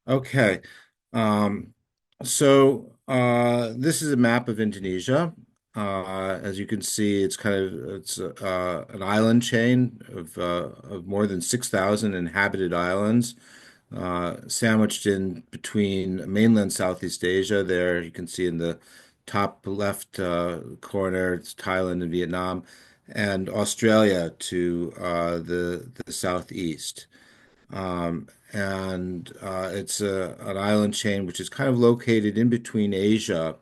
Okay. Um, this is a map of Indonesia. As you can see, it's an island chain of more than 6,000 inhabited islands, sandwiched in between mainland Southeast Asia. There you can see in the top left corner, it's Thailand and Vietnam, and Australia to the southeast. And it's an island chain which is kind of located in between Asia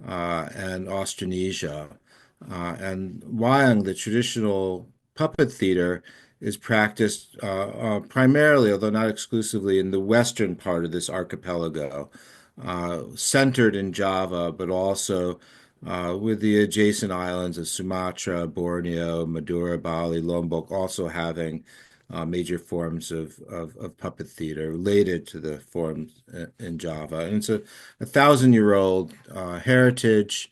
and Australasia. And wayang, the traditional puppet theater, is practiced primarily, although not exclusively, in the western part of this archipelago, centered in Java, but also with the adjacent islands of Sumatra, Borneo, Madura, Bali, Lombok, also having major forms of puppet theater related to the forms in Java. And it's a thousand-year-old heritage,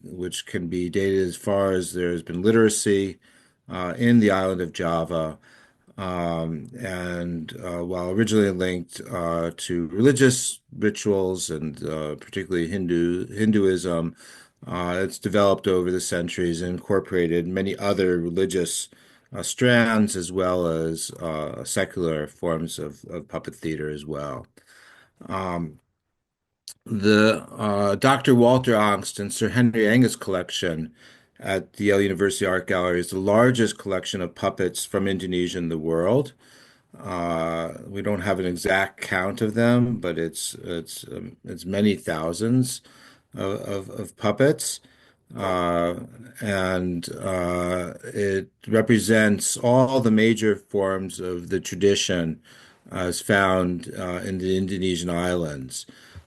which can be dated as far as there's been literacy in the island of Java. And while originally linked to religious rituals and particularly Hinduism, it's developed over the centuries and incorporated many other religious strands as well as secular forms of puppet theater as well. Um, the Dr. Walter Angst and Sir Henry Angus collection at the Yale University Art Gallery is the largest collection of puppets from Indonesia in the world. We don't have an exact count of them, but it's many thousands of puppets, and it represents all the major forms of the tradition as found in the Indonesian islands.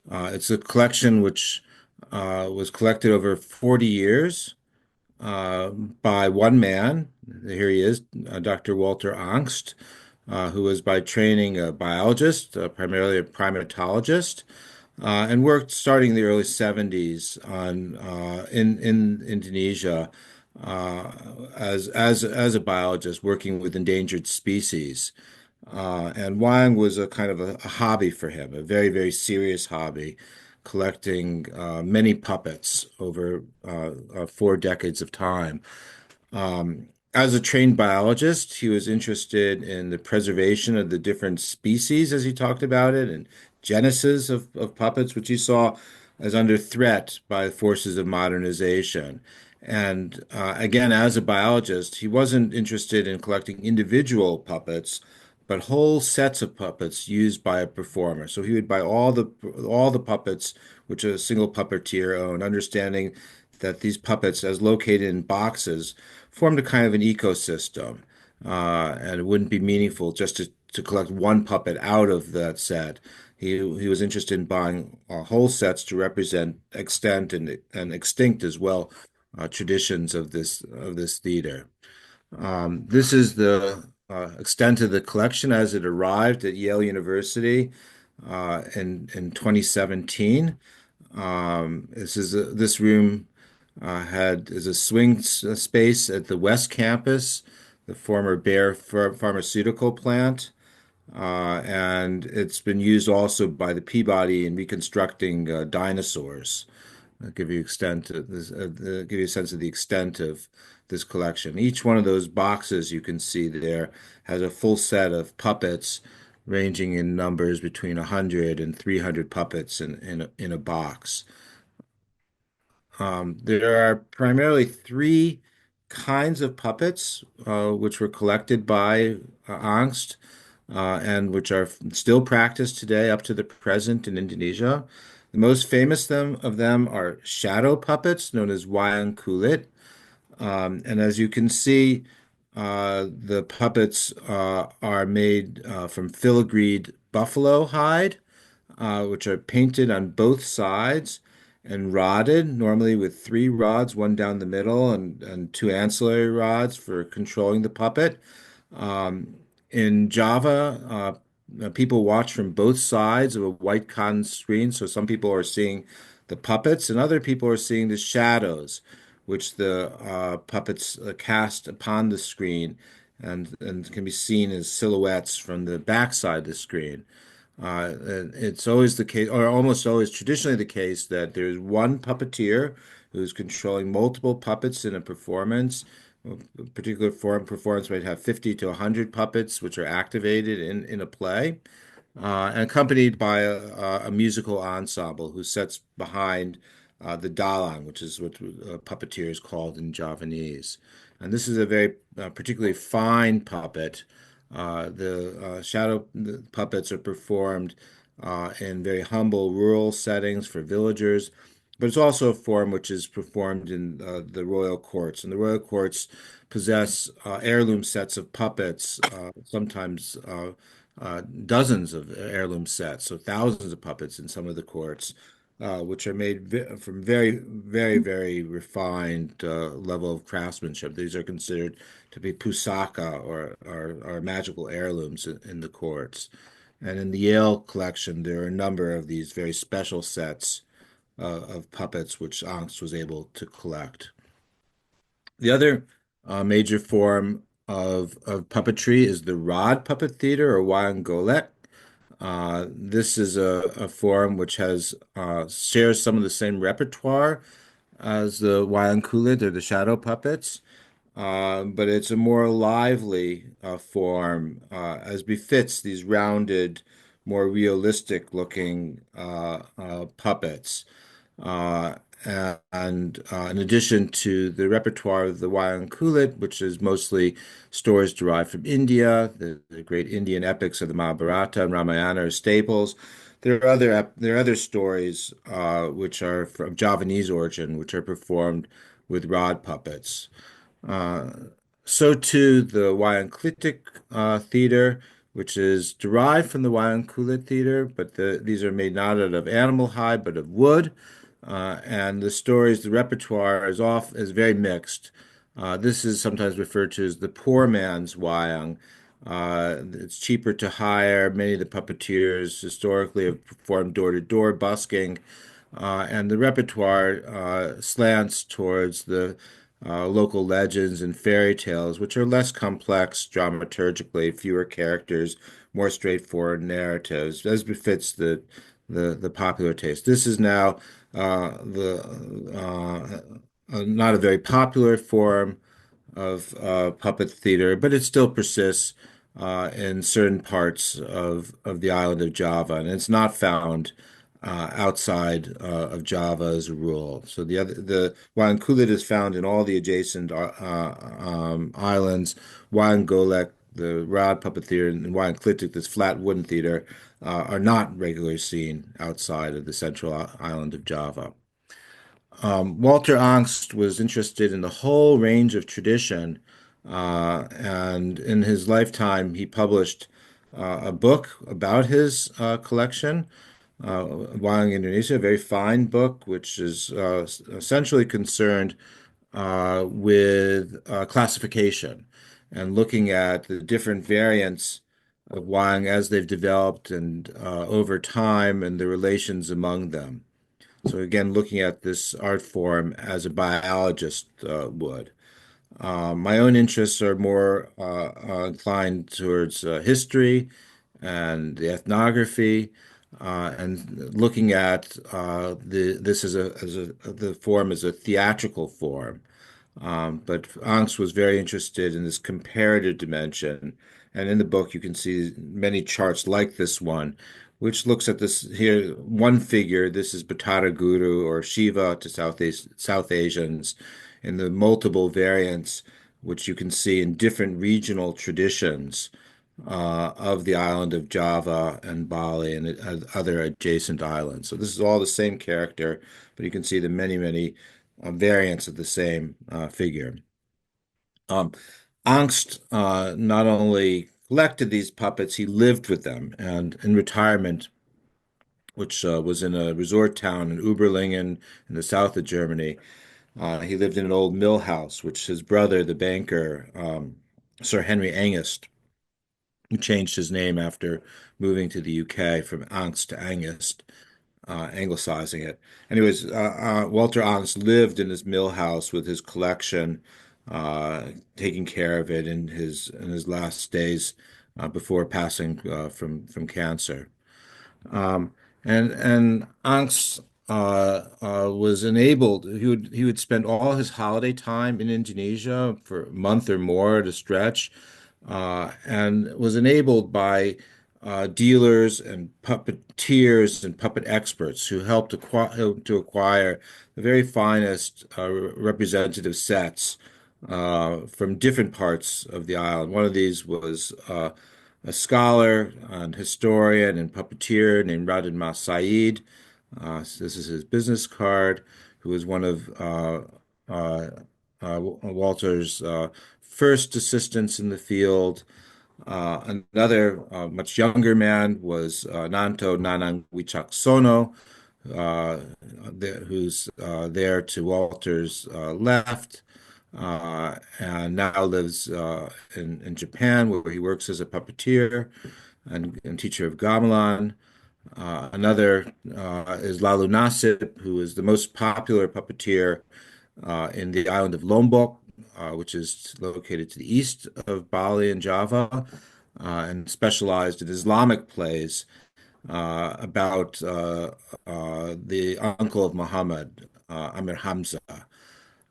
It's a collection which was collected over 40 years by one man. Here he is, Dr. Walter Angst, who was by training a biologist, primarily a primatologist, and worked starting in the early 70s on in Indonesia as a biologist working with endangered species. And Wang was a kind of a hobby for him, a very, very serious hobby, collecting many puppets over 4 decades of time. As a trained biologist, he was interested in the preservation of the different species, as he talked about it, and genesis of puppets, which he saw as under threat by the forces of modernization. And again, as a biologist, he wasn't interested in collecting individual puppets, but whole sets of puppets used by a performer. So he would buy all the puppets which a single puppeteer owned, understanding that these puppets, as located in boxes, formed a kind of an ecosystem, and it wouldn't be meaningful just to collect one puppet out of that set. He was interested in buying whole sets to represent extant and extinct as well traditions of this theater. This is the extent of the collection as it arrived at Yale University in 2017. This room had is a space at the West Campus, the former Bayer pharmaceutical plant, and it's been used also by the Peabody in reconstructing dinosaurs. I'll give you give you a sense of the extent of this collection. Each one of those boxes you can see there has a full set of puppets ranging in numbers between 100 and 300 puppets in a box. There are primarily three kinds of puppets which were collected by Angst and which are still practiced today up to the present in Indonesia. The most famous of them are shadow puppets, known as wayang kulit. And as you can see, the puppets are made from filigreed buffalo hide, which are painted on both sides and rodded, normally with three rods, one down the middle and two ancillary rods for controlling the puppet. Um, in Java, people watch from both sides of a white cotton screen, so some people are seeing the puppets and other people are seeing the shadows, which the puppets cast upon the screen and can be seen as silhouettes from the backside of the screen. And it's always the case, or almost always traditionally the case, that there's one puppeteer who's controlling multiple puppets in a performance. A particular form performance might have 50 to 100 puppets, which are activated in a play, and accompanied by a musical ensemble who sits behind the dalang, which is what a puppeteer is called in Javanese. And this is a very particularly fine puppet. The shadow puppets are performed in very humble rural settings for villagers, but it's also a form which is performed in the royal courts. And the royal courts possess heirloom sets of puppets, sometimes dozens of heirloom sets, so thousands of puppets in some of the courts, which are made from very refined level of craftsmanship. These are considered to be pusaka or magical heirlooms in the courts. And in the Yale collection, there are a number of these very special sets of puppets which Angst was able to collect. The other major form of puppetry is the rod puppet theater or wayang golek. This is a form which has shares some of the same repertoire as the wayang kulit or the shadow puppets, but it's a more lively form, as befits these rounded, more realistic looking puppets. Uh, and in addition to the repertoire of the wayang kulit, which is mostly stories derived from India, the great Indian epics of the Mahabharata and Ramayana are staples. There are other stories which are from Javanese origin, which are performed with rod puppets. Uh, so too the wayang klitik theater, which is derived from the wayang kulit theater, but these are made not out of animal hide but of wood. And the stories, the repertoire is very mixed. This is sometimes referred to as the poor man's wayang. It's cheaper to hire. Many of the puppeteers historically have performed door-to-door busking, and the repertoire slants towards the local legends and fairy tales, which are less complex dramaturgically, fewer characters, more straightforward narratives, as befits the popular taste. This is now the not a very popular form of puppet theater, but it still persists in certain parts of the island of Java, and it's not found outside of Java as a rule. So the wayang kulit is found in all the adjacent islands. Wayang golek, the rod puppet theater, and wayang klitik, this flat wooden theater, are not regularly seen outside of the central island of Java. Walter Angst was interested in the whole range of tradition, and in his lifetime, he published a book about his collection, Wayang Indonesia, a very fine book, which is essentially concerned with classification and looking at the different variants of Wayang as they've developed and over time and the relations among them. So again, looking at this art form as a biologist would. My own interests are more inclined towards history and the ethnography, and looking at this the form as a theatrical form. But Angst was very interested in this comparative dimension. And in the book, you can see many charts like this one, which looks at this here one figure. This is Batara Guru or Shiva to South Asians in the multiple variants, which you can see in different regional traditions of the island of Java and Bali and other adjacent islands. So this is all the same character, but you can see the many variants of the same figure. Um, Angst not only collected these puppets, he lived with them. And in retirement, which was in a resort town in Uberlingen in the south of Germany, he lived in an old mill house, which his brother, the banker, Sir Henry Angst, who changed his name after moving to the UK from Angst to Angst, anglicizing it. Anyways, Walter Angst lived in his mill house with his collection taking care of it in his last days before passing from cancer. Um, and Angst was enabled. He would spend all his holiday time in Indonesia for a month or more at a stretch, and was enabled by dealers and puppeteers and puppet experts who helped to acquire the very finest representative sets from different parts of the island. One of these was a scholar and historian and puppeteer named Radin Mas Said. So this is his business card, who was one of uh, Walter's first assistants in the field. Another much younger man was Nanto Nanang Wicaksono, who's there to Walter's left, and now lives in Japan, where he works as a puppeteer and teacher of gamelan. Another is Lalu Nasib, who is the most popular puppeteer in the island of Lombok, which is located to the east of Bali and Java, and specialized in Islamic plays about the uncle of Muhammad, Amir Hamza,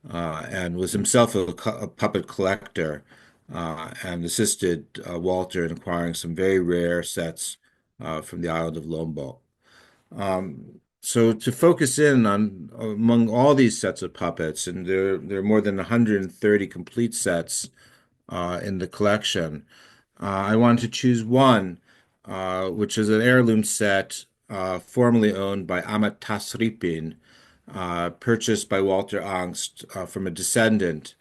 and was himself a puppet collector and assisted Walter in acquiring some very rare sets from the island of Lombok. So to focus in on among all these sets of puppets, and there are more than 130 complete sets in the collection. I wanted to choose one, which is an heirloom set formerly owned by Amat Tasripin, purchased by Walter Angst from a descendant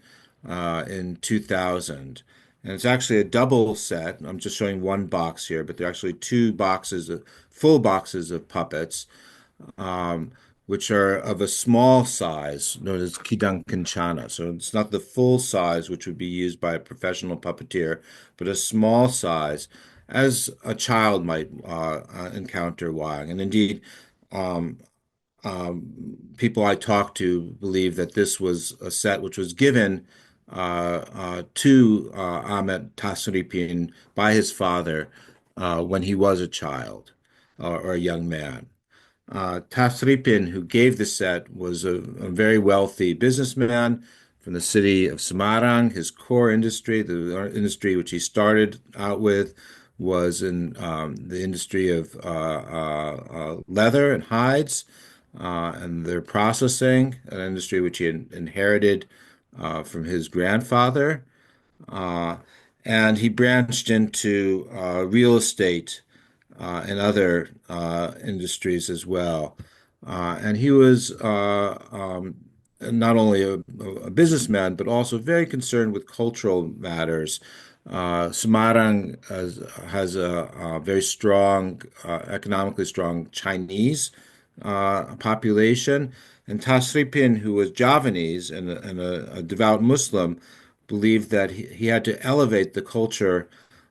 in 2000. And it's actually a double set. I'm just showing one box here, but there are actually two boxes, full boxes of puppets, um, which are of a small size, known as Kidang Kencana. So it's not the full size, which would be used by a professional puppeteer, but a small size, as a child might encounter wayang. And indeed, um, people I talked to believe that this was a set which was given to Ahmet Tasripin by his father when he was a child or a young man. Tasripin, who gave the set, was a very wealthy businessman from the city of Semarang. His core industry, the industry which he started out with, was in the industry of leather and hides and their processing, an industry which he inherited from his grandfather. Uh, and he branched into real estate and other industries as well. And he was not only a businessman, but also very concerned with cultural matters. Semarang has a very strong, economically strong Chinese population. And Tasripin, who was Javanese and a devout Muslim, believed that he had to elevate the culture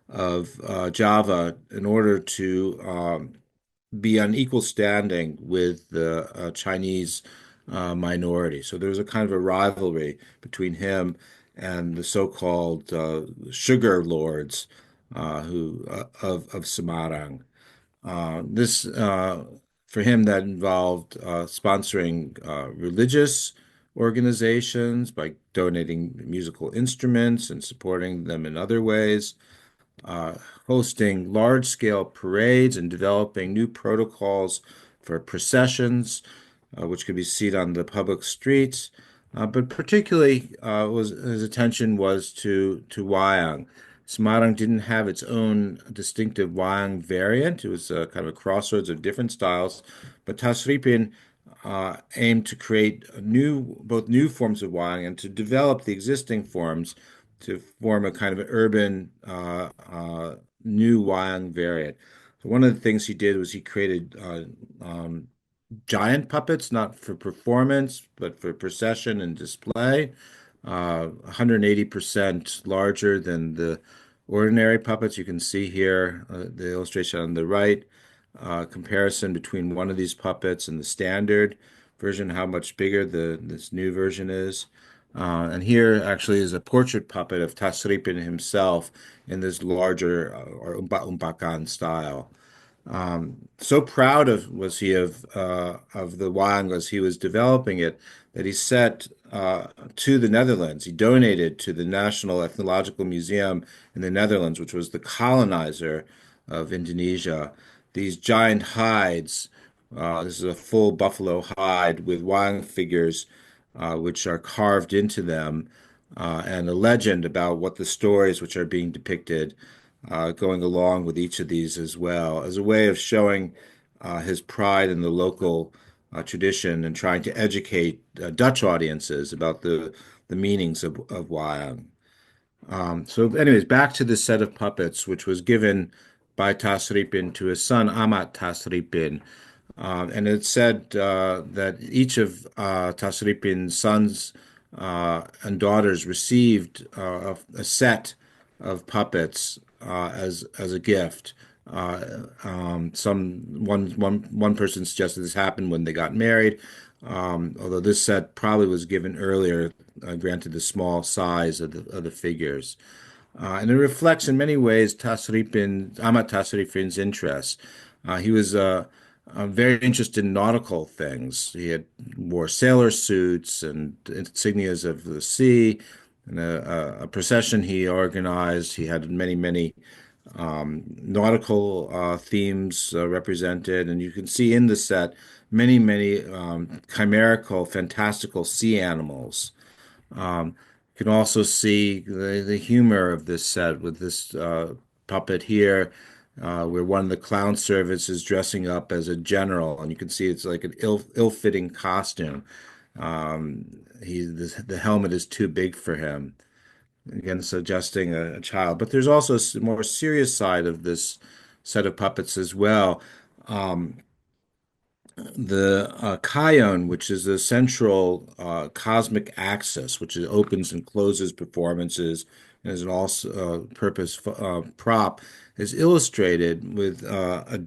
of Java in order to be on equal standing with the Chinese minority. So there was a kind of a rivalry between him and the so-called sugar lords of Semarang. This for him that involved sponsoring religious organizations by donating musical instruments and supporting them in other ways, uh, hosting large-scale parades and developing new protocols for processions, which could be seen on the public streets. But particularly, was his attention was to wayang. Semarang didn't have its own distinctive wayang variant. It was kind of a crossroads of different styles. But Tasripin aimed to create both new forms of wayang and to develop the existing forms to form a kind of an urban new wayang variant. So one of the things he did was he created giant puppets, not for performance, but for procession and display, 180% larger than the ordinary puppets. You can see here the illustration on the right, comparison between one of these puppets and the standard version, how much bigger this new version is. And here actually is a portrait puppet of Tasripin himself in this larger or umpa-umpakan style. So proud of was he of the wine as he was developing it that he sent to the Netherlands. He donated to the National Ethnological Museum in the Netherlands, which was the colonizer of Indonesia, these giant hides. This is a full buffalo hide with wine figures, which are carved into them, and a legend about what the stories which are being depicted going along with each of these as well, as a way of showing his pride in the local tradition and trying to educate Dutch audiences about the meanings of wayang. So, anyways, back to the set of puppets, which was given by Tasripin to his son Amat Tasripin. And it said that each of Tasripin's sons and daughters received a set of puppets as a gift. One person suggested this happened when they got married, although this set probably was given earlier, granted the small size of the figures. And it reflects in many ways Ahmad Tasripin's interest. He was very interested in nautical things. He had wore sailor suits and insignias of the sea, and a procession he organized. He had many nautical themes represented, and you can see in the set many chimerical, fantastical sea animals. You can also see the humor of this set with this puppet here, where one of the clown servants is dressing up as a general, and you can see it's like an ill-fitting costume. The helmet is too big for him, again suggesting a child. But there's also a more serious side of this set of puppets as well. Um, the Kion, which is the central cosmic axis, which is, opens and closes performances and is an all-purpose prop, is illustrated with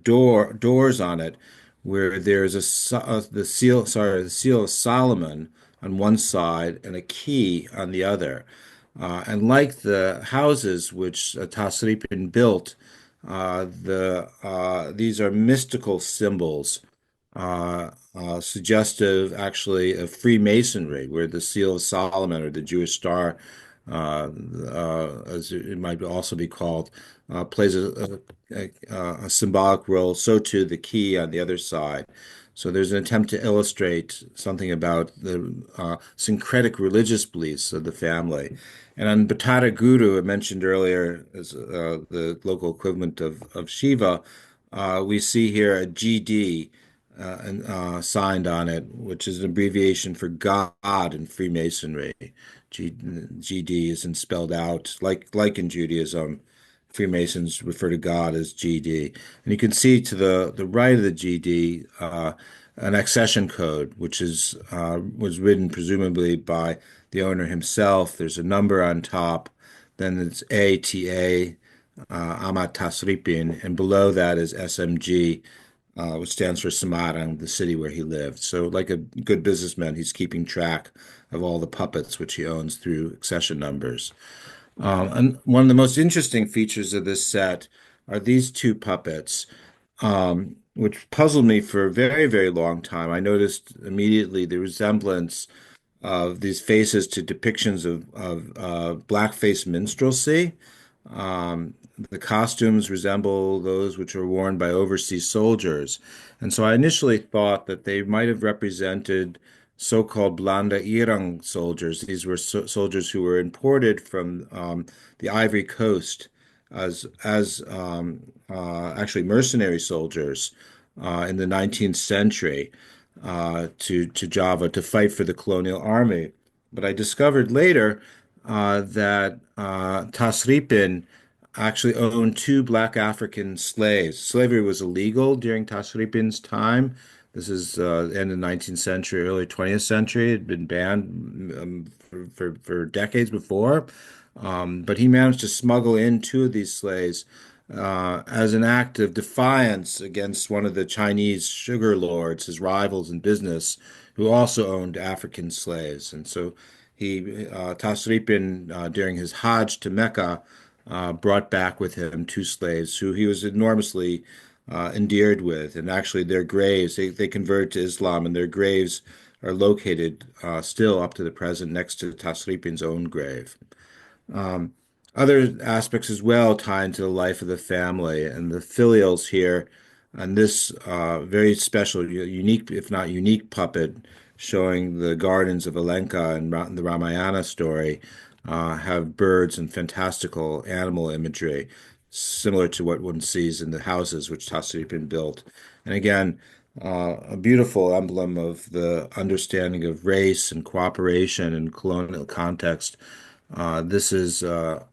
doors on it, where there's the seal of Solomon on one side and a key on the other. And like the houses which Tasripin built, these are mystical symbols suggestive actually of Freemasonry, where the Seal of Solomon or the Jewish star, as it might also be called, plays a symbolic role. So too the key on the other side. So there's an attempt to illustrate something about the syncretic religious beliefs of the family. And on Batara Guru, I mentioned earlier as the local equivalent of Shiva, we see here a GD signed on it, which is an abbreviation for God in Freemasonry. GD isn't spelled out like in Judaism. Freemasons refer to God as GD, and you can see to the right of the GD an accession code, which is was written presumably by the owner himself. There's a number on top, then it's ATA, Amat Tasripin, and below that is SMG, which stands for Semarang, the city where he lived. So, like a good businessman, he's keeping track of all the puppets which he owns through accession numbers. And one of the most interesting features of this set are these two puppets, which puzzled me for a very long time. I noticed immediately the resemblance of these faces to depictions of blackface minstrelsy. The costumes resemble those which are worn by overseas soldiers. And so I initially thought that they might have represented so-called Belanda Irang soldiers. These were soldiers who were imported from the Ivory Coast as actually mercenary soldiers in the 19th century to Java to fight for the colonial army. But I discovered later that Tasripin actually owned two black African slaves. Slavery was illegal during Tasripin's time. This is end of the 19th century, early 20th century. It had been banned for decades before. But he managed to smuggle in two of these slaves as an act of defiance against one of the Chinese sugar lords, his rivals in business, who also owned African slaves. And so Tasripin, during his Hajj to Mecca, brought back with him two slaves who he was enormously endeared with. And actually, their graves, they converted to Islam, and their graves are located still up to the present next to Tasripin's own grave. Um, Other aspects as well tie into the life of the family and the filials here, and this very special, unique, if not unique, puppet showing the gardens of Alenka and the Ramayana story have birds and fantastical animal imagery, similar to what one sees in the houses which Tasripin built. And again, a beautiful emblem of the understanding of race and cooperation in colonial context. This is a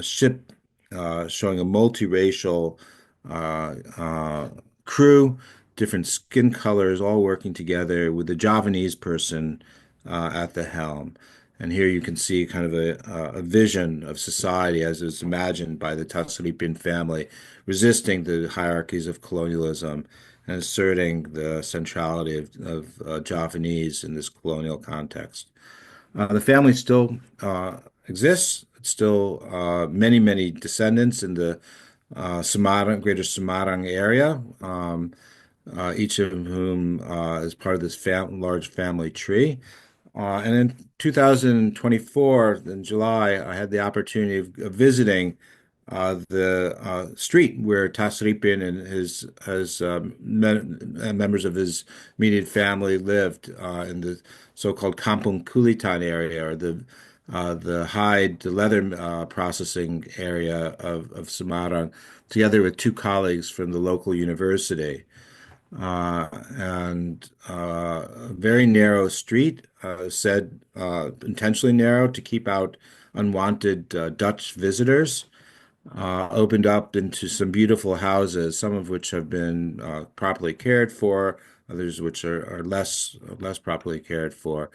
ship showing a multiracial crew, different skin colors, all working together with a Javanese person at the helm. And here you can see kind of a vision of society as is imagined by the Tasripian family, resisting the hierarchies of colonialism and asserting the centrality of Javanese in this colonial context. The family still exists. It's still many, many descendants in the Semarang, greater Semarang area, each of whom is part of this large family tree. And in 2024, in July, I had the opportunity of visiting the street where Tasripin and his members of his immediate family lived in the so-called Kampung Kulitan area, or the hide, the leather processing area of Semarang, together with two colleagues from the local university. And a very narrow street, said intentionally narrow to keep out unwanted Dutch visitors, opened up into some beautiful houses, some of which have been properly cared for, others which are less properly cared for.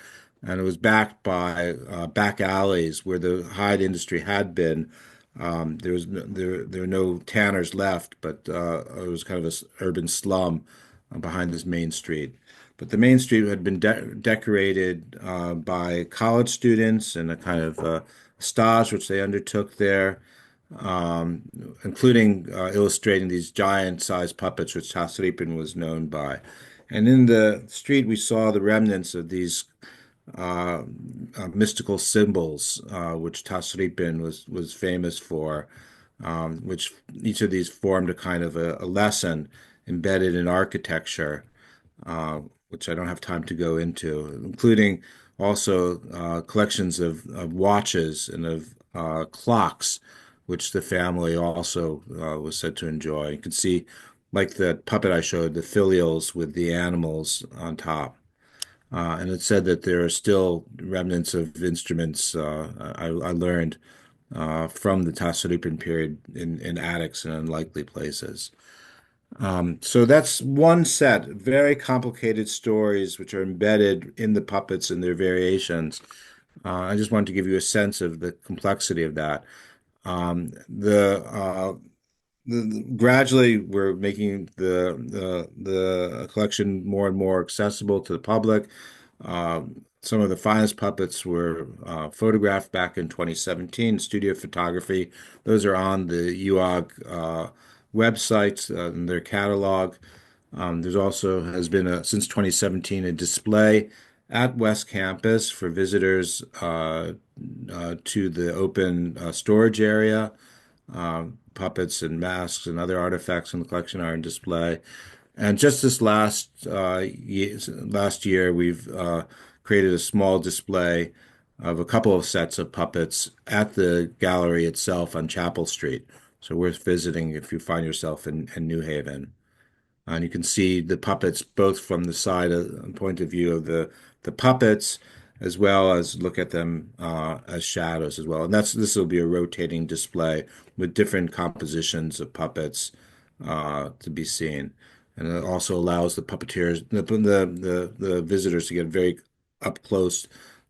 And it was backed by back alleys where the hide industry had been. There were no tanners left, but it was kind of a urban slum behind this main street. But the main street had been decorated by college students and a kind of stage which they undertook there, um, including illustrating these giant-sized puppets, which Tasripin was known by. And in the street, we saw the remnants of these uh, mystical symbols, which Tasripin was famous for, which each of these formed a kind of a lesson embedded in architecture, which I don't have time to go into, including also collections of watches and of clocks, which the family also was said to enjoy. You can see, like the puppet I showed, the filials with the animals on top. And it said that there are still remnants of instruments I learned from the Tasripin period in attics and unlikely places. So that's one set, very complicated stories which are embedded in the puppets and their variations. I just wanted to give you a sense of the complexity of that. Gradually, we're making the collection more and more accessible to the public. Some of the finest puppets were photographed back in 2017, studio photography. Those are on the UOG website and their catalog. There's also has been since 2017 a display at West Campus for visitors to the open storage area. Puppets and masks and other artifacts in the collection are on display. And just this last year, we've created a small display of a couple of sets of puppets at the gallery itself on Chapel Street. So worth visiting if you find yourself in New Haven. And you can see the puppets both from the side of point of view of the puppets, as well as look at them as shadows as well. And this will be a rotating display with different compositions of puppets to be seen. And it also allows the puppeteers, the visitors to get very up close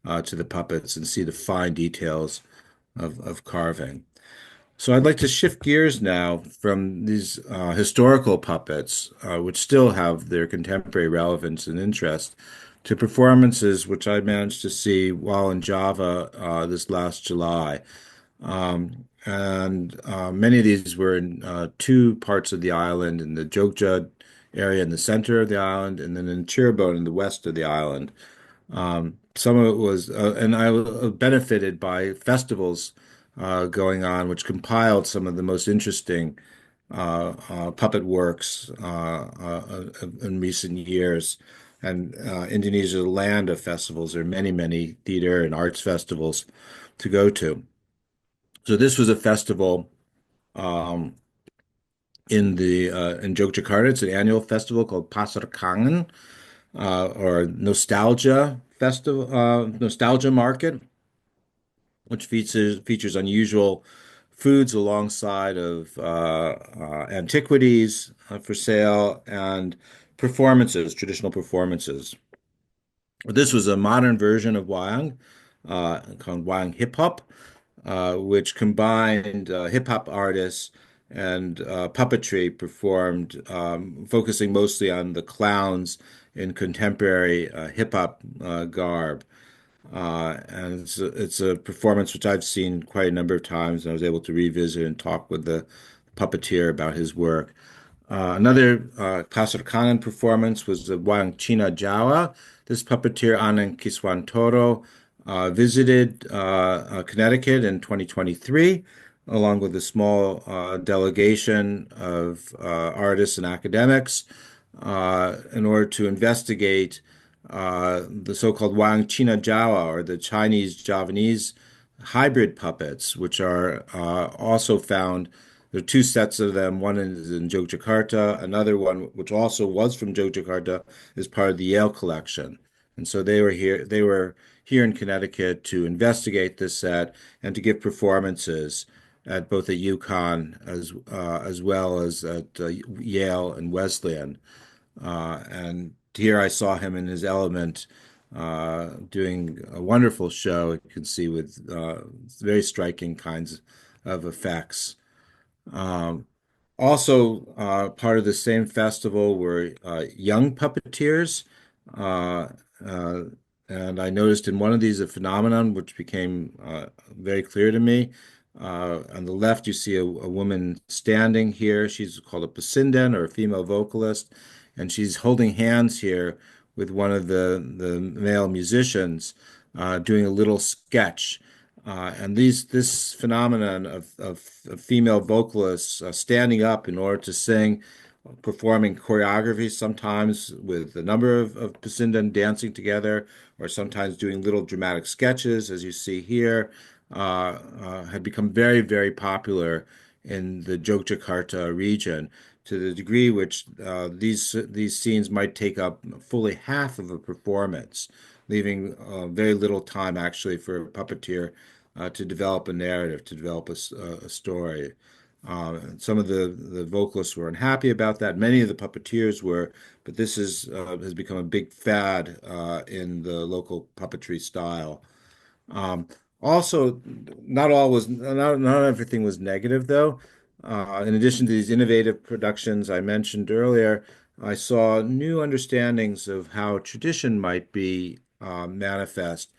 to the puppets and see the fine details of carving. So I'd like to shift gears now from these historical puppets, which still have their contemporary relevance and interest, to performances which I managed to see while in Java this last July. And many of these were in two parts of the island, in the Jogja area in the center of the island, and then in Cirebon in the west of the island. Some of it was, and I benefited by festivals going on, which compiled some of the most interesting puppet works in recent years. And Indonesia is a land of festivals. There are many, many theater and arts festivals to go to. So this was a festival um, in Yogyakarta. It's an annual festival called Pasar Kangen, or Nostalgia Market, which features unusual foods alongside of antiquities for sale and performances, traditional performances. This was a modern version of Wayang, called Wayang Hip Hop, which combined hip hop artists and puppetry performed, focusing mostly on the clowns in contemporary hip hop garb. And it's a performance which I've seen quite a number of times, and I was able to revisit and talk with the puppeteer about his work. Another Kasar Kanan performance was the Wang China Jawa. This puppeteer, Anand Kiswantoro, visited Connecticut in 2023, along with a small delegation of artists and academics, in order to investigate the so-called Wang China Jawa, or the Chinese Javanese hybrid puppets, which are also found. There are two sets of them. One is in Yogyakarta. Another one, which also was from Yogyakarta, is part of the Yale collection. And so they were here. They were here in Connecticut to investigate this set and to give performances at both at UConn as well as at Yale and Wesleyan. And here I saw him in his element, doing a wonderful show. You can see with very striking kinds of effects. Um, Also, part of the same festival were young puppeteers. Uh, uh, and I noticed in one of these a phenomenon which became very clear to me. On the left, you see a woman standing here. She's called a Pasindan, or a female vocalist, and she's holding hands here with one of the male musicians, doing a little sketch. And this phenomenon of female vocalists standing up in order to sing, performing choreography, sometimes with a number of Pasindan dancing together, or sometimes doing little dramatic sketches, as you see here, had become very, very popular in the Yogyakarta region, to the degree which these scenes might take up fully half of a performance, leaving very little time actually for a puppeteer to develop a narrative, to develop a story. Some of the vocalists were unhappy about that. Many of the puppeteers were, but this has become a big fad in the local puppetry style. Um, Also, not everything was negative though. In addition to these innovative productions I mentioned earlier, I saw new understandings of how tradition might be manifest.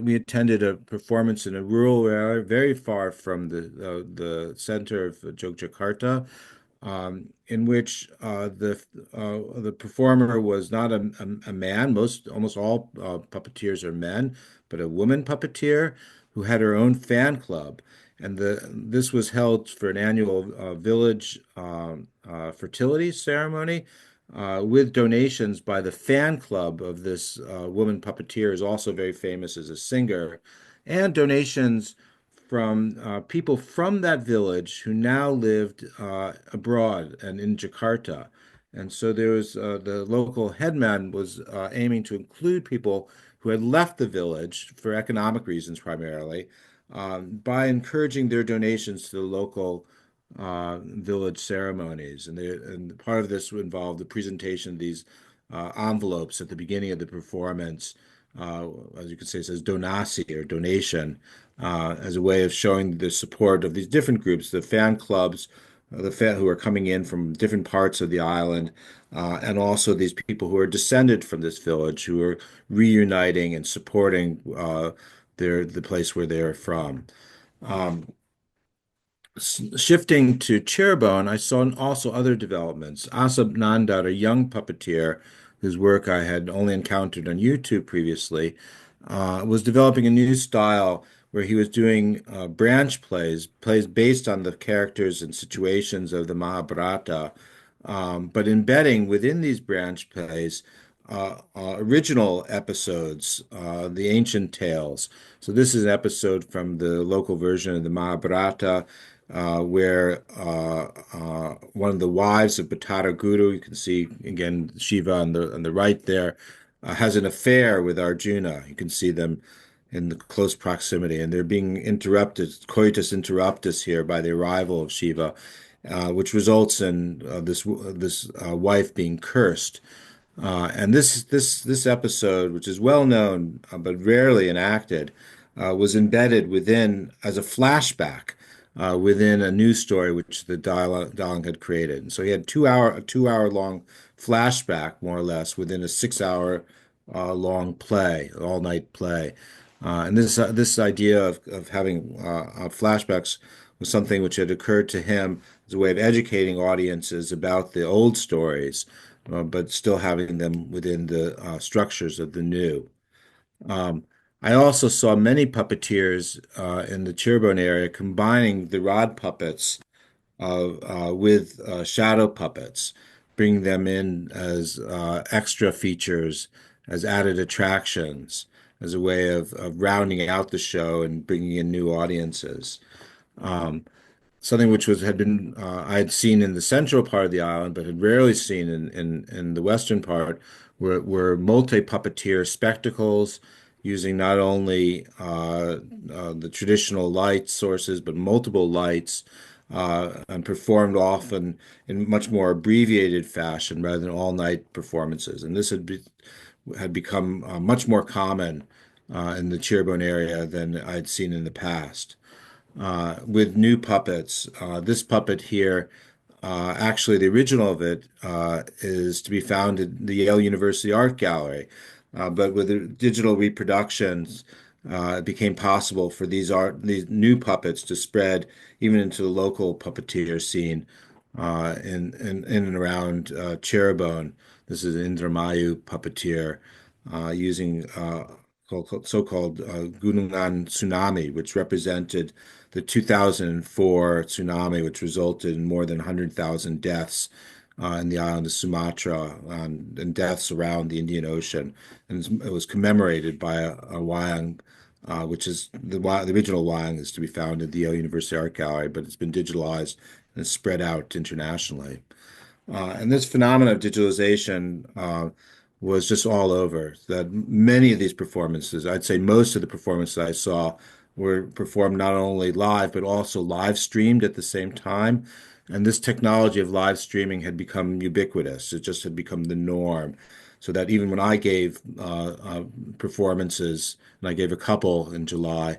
We attended a performance in a rural area, very far from the center of Yogyakarta, in which the performer was not a man. Almost all puppeteers are men, but a woman puppeteer who had her own fan club, and this was held for an annual village fertility ceremony. With donations by the fan club of this woman puppeteer, is also very famous as a singer, and donations from people from that village who now lived abroad and in Jakarta. And so there was the local headman was aiming to include people who had left the village for economic reasons primarily, by encouraging their donations to the local village ceremonies. And part of this involved the presentation of these envelopes at the beginning of the performance. As you could say, it says donasi, or donation, as a way of showing the support of these different groups, the fan clubs, who are coming in from different parts of the island, and also these people who are descended from this village who are reuniting and supporting the place where they're from. Um, Shifting to Charebone, I saw also other developments. Asap Nandar, a young puppeteer whose work I had only encountered on YouTube previously, was developing a new style where he was doing branch plays based on the characters and situations of the Mahabharata, but embedding within these branch plays original episodes, the ancient tales. So this is an episode from the local version of the Mahabharata, where one of the wives of Bhattara Guru, you can see again Shiva on the right there, has an affair with Arjuna. You can see them in the close proximity, and they're being interrupted, coitus interruptus here by the arrival of Shiva, which results in this wife being cursed. And this episode, which is well known but rarely enacted, was embedded within as a flashback within a news story which the Dalek had created. And so he had a 2 hour long flashback, more or less, within a 6 hour long play, all night play. And this idea of having flashbacks was something which had occurred to him as a way of educating audiences about the old stories, but still having them within the structures of the new. Um, I also saw many puppeteers in the Cirebon area combining the rod puppets with shadow puppets, bringing them in as extra features, as added attractions, as a way of rounding out the show and bringing in new audiences. Um, Something which was had been I had seen in the central part of the island, but had rarely seen in the western part, were multi-puppeteer spectacles using not only the traditional light sources but multiple lights, and performed often in much more abbreviated fashion rather than all-night performances. And this had become much more common in the Cirebon area than I'd seen in the past with new puppets. This puppet here, actually, the original of it is to be found at the Yale University Art Gallery. But with the digital reproductions, it became possible for these new puppets to spread even into the local puppeteer scene in and around Cirebon. This is an Indramayu puppeteer using so-called Gunungan tsunami, which represented the 2004 tsunami, which resulted in more than 100,000 deaths in the island of Sumatra, and deaths around the Indian Ocean. And it was commemorated by a wayang, which is the original wayang is to be found at the Yale University Art Gallery, but it's been digitalized and spread out internationally. And this phenomenon of digitalization was just all over. That many of these performances, I'd say most of the performances I saw, were performed not only live but also live streamed at the same time. And this technology of live streaming had become ubiquitous. It just had become the norm. So that even when I gave performances, and I gave a couple in July,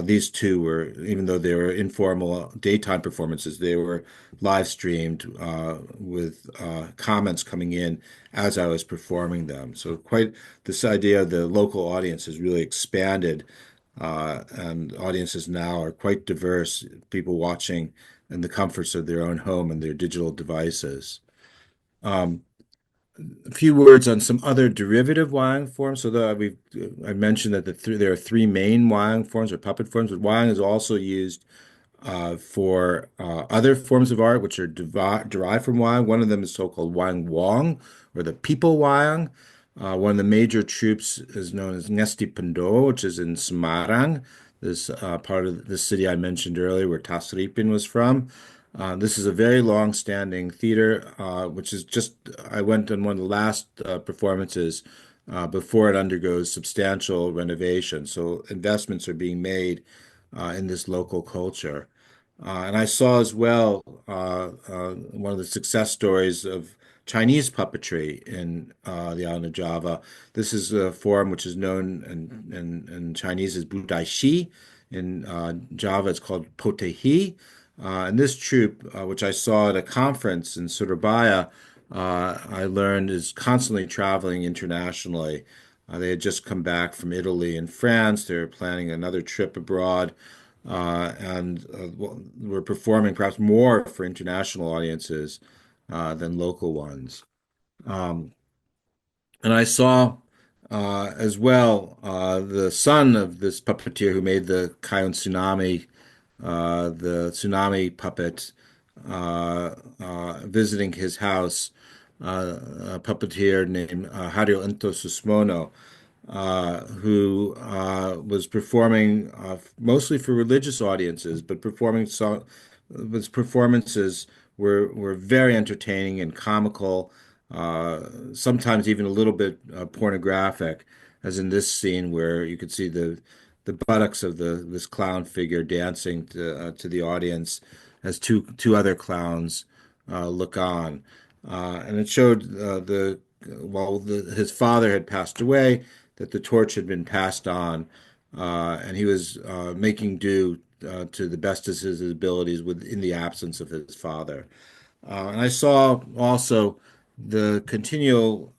these two were, even though they were informal daytime performances, they were live streamed with comments coming in as I was performing them. So quite this idea of the local audience has really expanded, and audiences now are quite diverse, people watching in the comforts of their own home and their digital devices. Um, a few words on some other derivative wayang forms. So I mentioned that there are three main wayang forms or puppet forms, but wayang is also used for other forms of art which are derived from wayang. One of them is so-called wayang wong, or the people wayang. One of the major troupes is known as Ngesti Pendo, which is in Semarang, this part of the city I mentioned earlier where Tasripin was from. This is a very long-standing theater, which is I went on one of the last performances before it undergoes substantial renovation. So investments are being made in this local culture. And I saw as well one of the success stories of Chinese puppetry in the island of Java. This is a form which is known in Chinese as budai shi. In Java, it's called potehi. And this troupe, which I saw at a conference in Surabaya, I learned is constantly traveling internationally. They had just come back from Italy and France. They were planning another trip abroad, and were performing perhaps more for international audiences than local ones. Um, and I saw as well the son of this puppeteer who made the Kion Tsunami, the tsunami puppet, visiting his house, a puppeteer named Hario Ento Susmono, who was performing mostly for religious audiences, but performing his performances were very entertaining and comical, sometimes even a little bit pornographic, as in this scene where you could see the buttocks of the this clown figure dancing to the audience as two other clowns look on, and it showed the while his father had passed away, that the torch had been passed on, and he was making do to the best of his abilities within the absence of his father. And I saw also the continual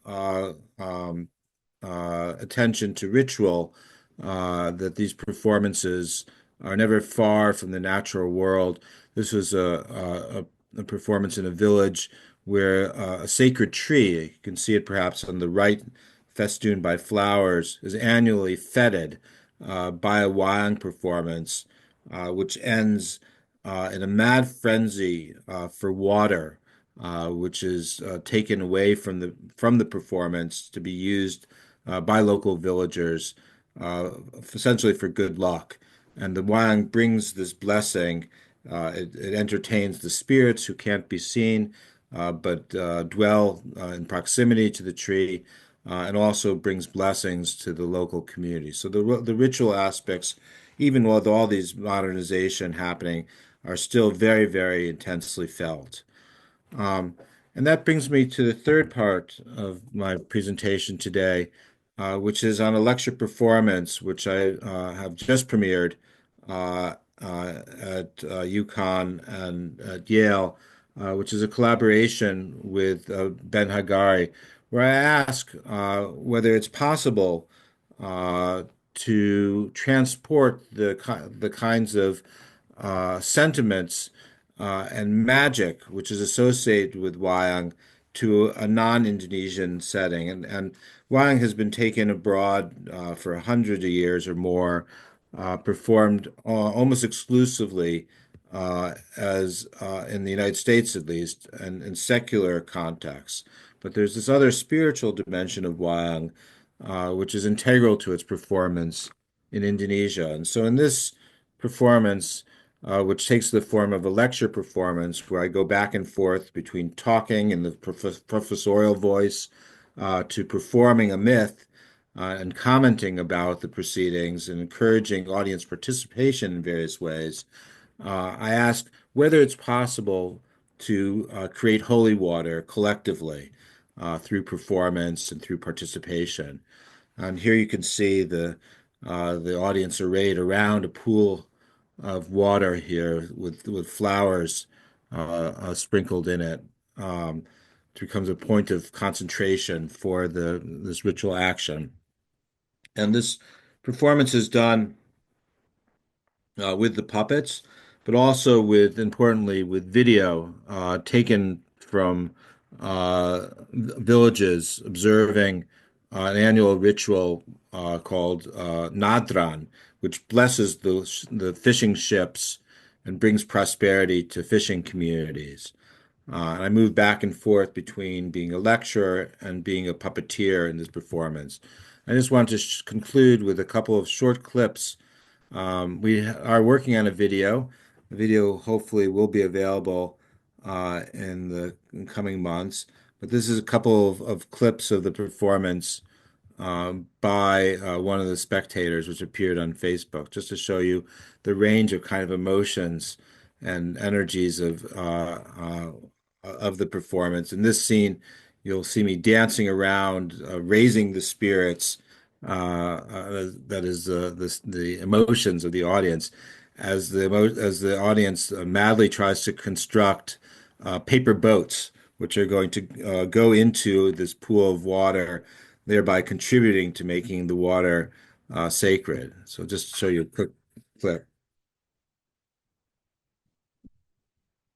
attention to ritual, that these performances are never far from the natural world. This was a performance in a village where a sacred tree, you can see it perhaps on the right, festooned by flowers, is annually feted by a wayang performance, which ends in a mad frenzy for water, which is taken away from the performance to be used by local villagers, uh, essentially for good luck. And the wayang brings this blessing. It entertains the spirits who can't be seen, but dwell in proximity to the tree, and also brings blessings to the local community. So the ritual aspects, even with all these modernization happening, are still very, very intensely felt. Um, and that brings me to the third part of my presentation today, which is on a lecture performance, which I have just premiered at UConn and at Yale, which is a collaboration with Ben Hagari, where I ask whether it's possible uh, to transport the kinds of sentiments and magic, which is associated with wayang, to a non-Indonesian setting. And wayang has been taken abroad for 100 years or more, performed almost exclusively as in the United States at least, and in secular contexts. But there's this other spiritual dimension of wayang, which is integral to its performance in Indonesia. And so in this performance, which takes the form of a lecture performance where I go back and forth between talking in the professorial voice to performing a myth and commenting about the proceedings and encouraging audience participation in various ways. I asked whether it's possible to create holy water collectively through performance and through participation. And here you can see the audience arrayed around a pool of water here with flowers sprinkled in it. It becomes a point of concentration for the this ritual action. And this performance is done with the puppets, but also with, importantly, with video taken from villages observing an annual ritual called Nadran, which blesses the fishing ships and brings prosperity to fishing communities. And I moved back and forth between being a lecturer and being a puppeteer in this performance. I just want to conclude with a couple of short clips. We are working on a video. The video hopefully will be available in the coming months. But this is a couple of clips of the performance by one of the spectators, which appeared on Facebook, just to show you the range of kind of emotions and energies of the performance. In this scene, you'll see me dancing around, raising the spirits. That is the emotions of the audience. as the audience madly tries to construct paper boats, which are going to go into this pool of water, thereby contributing to making the water sacred. So just to show you a quick clip.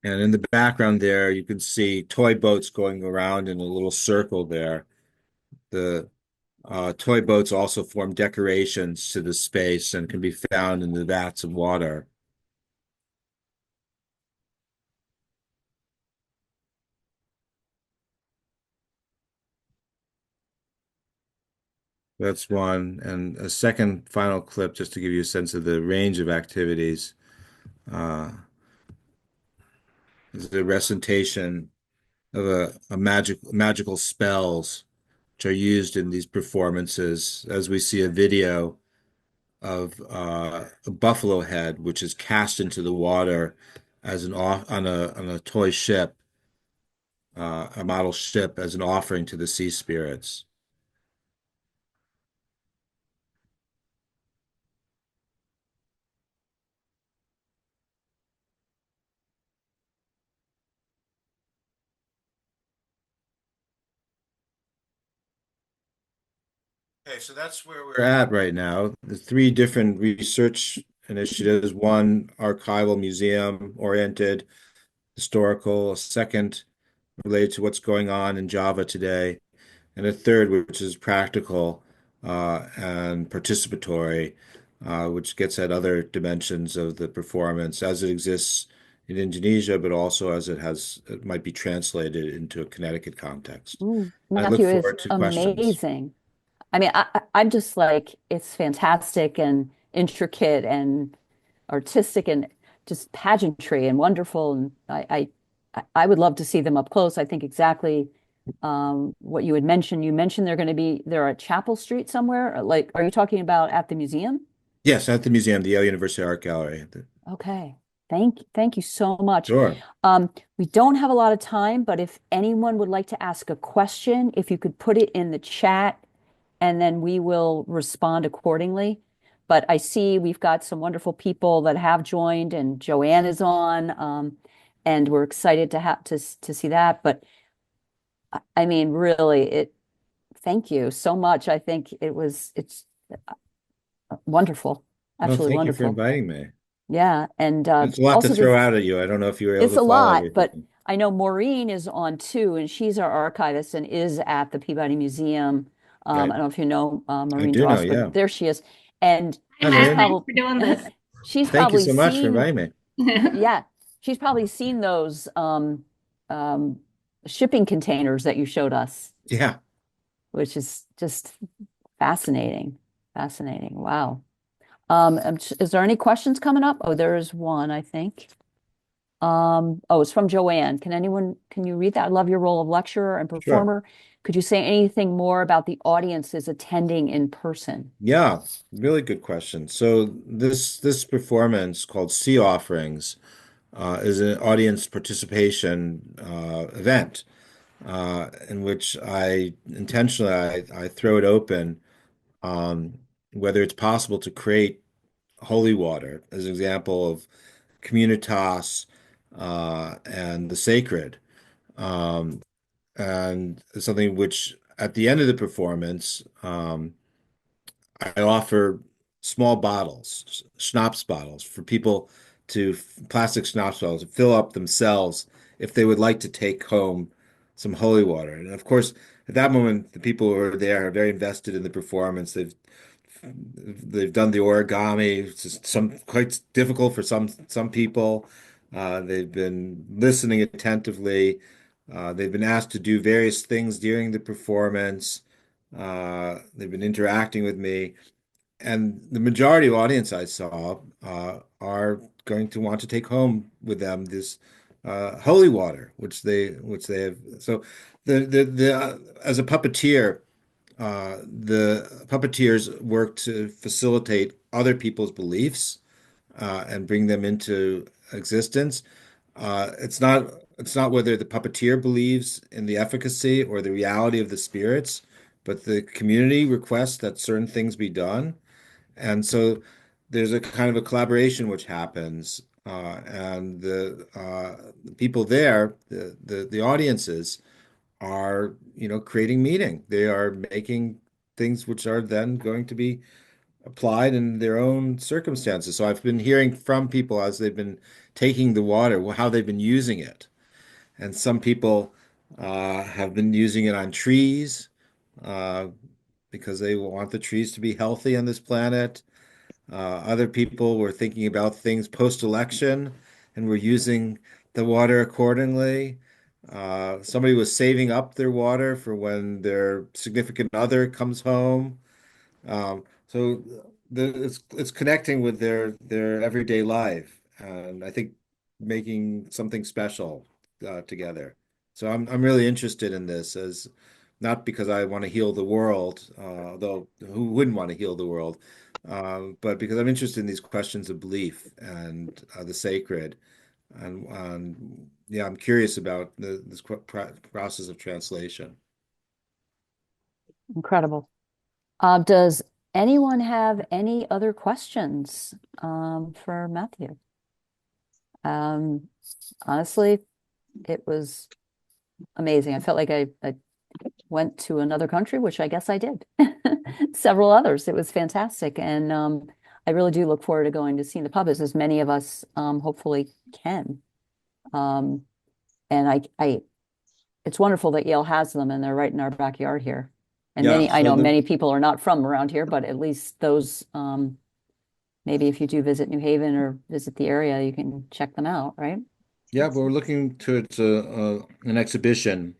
And in the background there, you can see toy boats going around in a little circle there. The toy boats also form decorations to the space and can be found in the vats of water. That's one. And a second final clip, just to give you a sense of the range of activities, uh, is a recitation of a magical spells which are used in these performances, as we see a video of a buffalo head, which is cast into the water as an off on a toy ship, a model ship, as an offering to the sea spirits. Okay, so that's where we're at right now. The three different research initiatives, one archival museum oriented, historical, a second related to what's going on in Java today, and a third which is practical and participatory, which gets at other dimensions of the performance as it exists in Indonesia, but also as it might be translated into a Connecticut context. I look Matthew is forward to questions. amazing. I mean, I'm just like, it's fantastic and intricate and artistic and just pageantry and wonderful. And I would love to see them up close. I think exactly what you had mentioned. You mentioned they're at Chapel Street somewhere. Like, are you talking about at the museum? Yes, at the museum, the Yale University Art Gallery. Okay. Thank you so much. Sure. We don't have a lot of time, but if anyone would like to ask a question, if you could put it in the chat, and then we will respond accordingly. But I see we've got some wonderful people that have joined, and Joanne is on, and we're excited to have to see that. But I mean, really, it. Thank you so much. I think it's wonderful, Well, absolutely thank you for wonderful. inviting me. Yeah, and It's a lot to also throw this. out at you. I don't know if you were able It's to a follow lot, but everything. I know Maureen is on too, and she's our archivist and is at the Peabody Museum. I Right. don't know if you know I Maureen do know, Doss, but yeah. there she is, and Hi, Hi, she's Matt. Marin. Thanks probably for doing this. she's Thank you probably so much for seen, inviting me. yeah, she's probably seen those um, shipping containers that you showed us, Yeah. which is just fascinating, fascinating. Wow. Is there any questions coming up? Oh, there is one, I think. Oh, it's from Joanne. Can you read that? I love your role of lecturer and Sure. performer. Could you say anything more about the audiences attending in person? Yeah, really good question. So this performance called Sea Offerings is an audience participation event in which I throw it open, um, whether it's possible to create holy water as an example of communitas and the sacred, um, and something which at the end of the performance. I offer small bottles, schnapps bottles for people to plastic schnapps bottles to fill up themselves if they would like to take home some holy water. And of course, at that moment, the people who are there are very invested in the performance. They've done the origami, which is some quite difficult for some people. They've been listening attentively. They've been asked to do various things during the performance. They've been interacting with me. And the majority of audience I saw are going to want to take home with them this holy water, which they have. So as a puppeteer, the puppeteers work to facilitate other people's beliefs and bring them into existence. It's not whether the puppeteer believes in the efficacy or the reality of the spirits, but the community requests that certain things be done. And so there's a kind of a collaboration which happens, and the people there, the audiences are, creating meaning. They are making things which are then going to be applied in their own circumstances. So I've been hearing from people as they've been taking the water, how they've been using it. And some people have been using it on trees uh, because they want the trees to be healthy on this planet. Other people were thinking about things post-election and were using the water accordingly. Somebody was saving up their water for when their significant other comes home. So it's connecting with their everyday life, and I think making something special together. So I'm really interested in this, as not because I want to heal the world, though who wouldn't want to heal the world, but because I'm interested in these questions of belief and the sacred, and yeah, I'm curious about this process of translation. Incredible. Does anyone have any other questions for Matthew? Um, Honestly, it was amazing. I felt like I went to another country, which I guess I did. Several others. It was fantastic. And I really do look forward to going to see the puppets, as many of us hopefully can. Um, and it's wonderful that Yale has them and they're right in our backyard here. And Yeah, I so know many people are not from around here, but at least those, maybe if you do visit New Haven or visit the area, you can check them out, right? yeah, but we're looking towards an exhibition.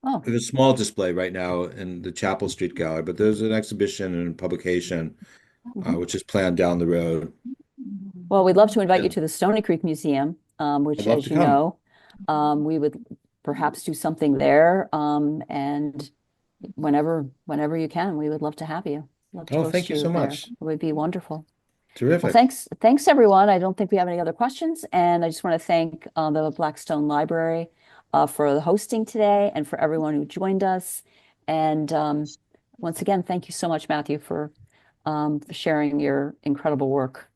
Oh, There's a small display right now in the Chapel Street Gallery, but there's an exhibition and publication mhm. which is planned down the road. Well, we'd love to invite you And to the Stony Creek Museum, I'd which, love as to you come. know, we would perhaps do something there. And whenever you can, we would love to have you. Love to Oh, host thank you you so there. much. It would be wonderful. Well, Terrific. thanks everyone. I don't think we have any other questions, and I just want to thank the Blackstone Library for the hosting today and for everyone who joined us. And once again, thank you so much, Matthew, for sharing your incredible work.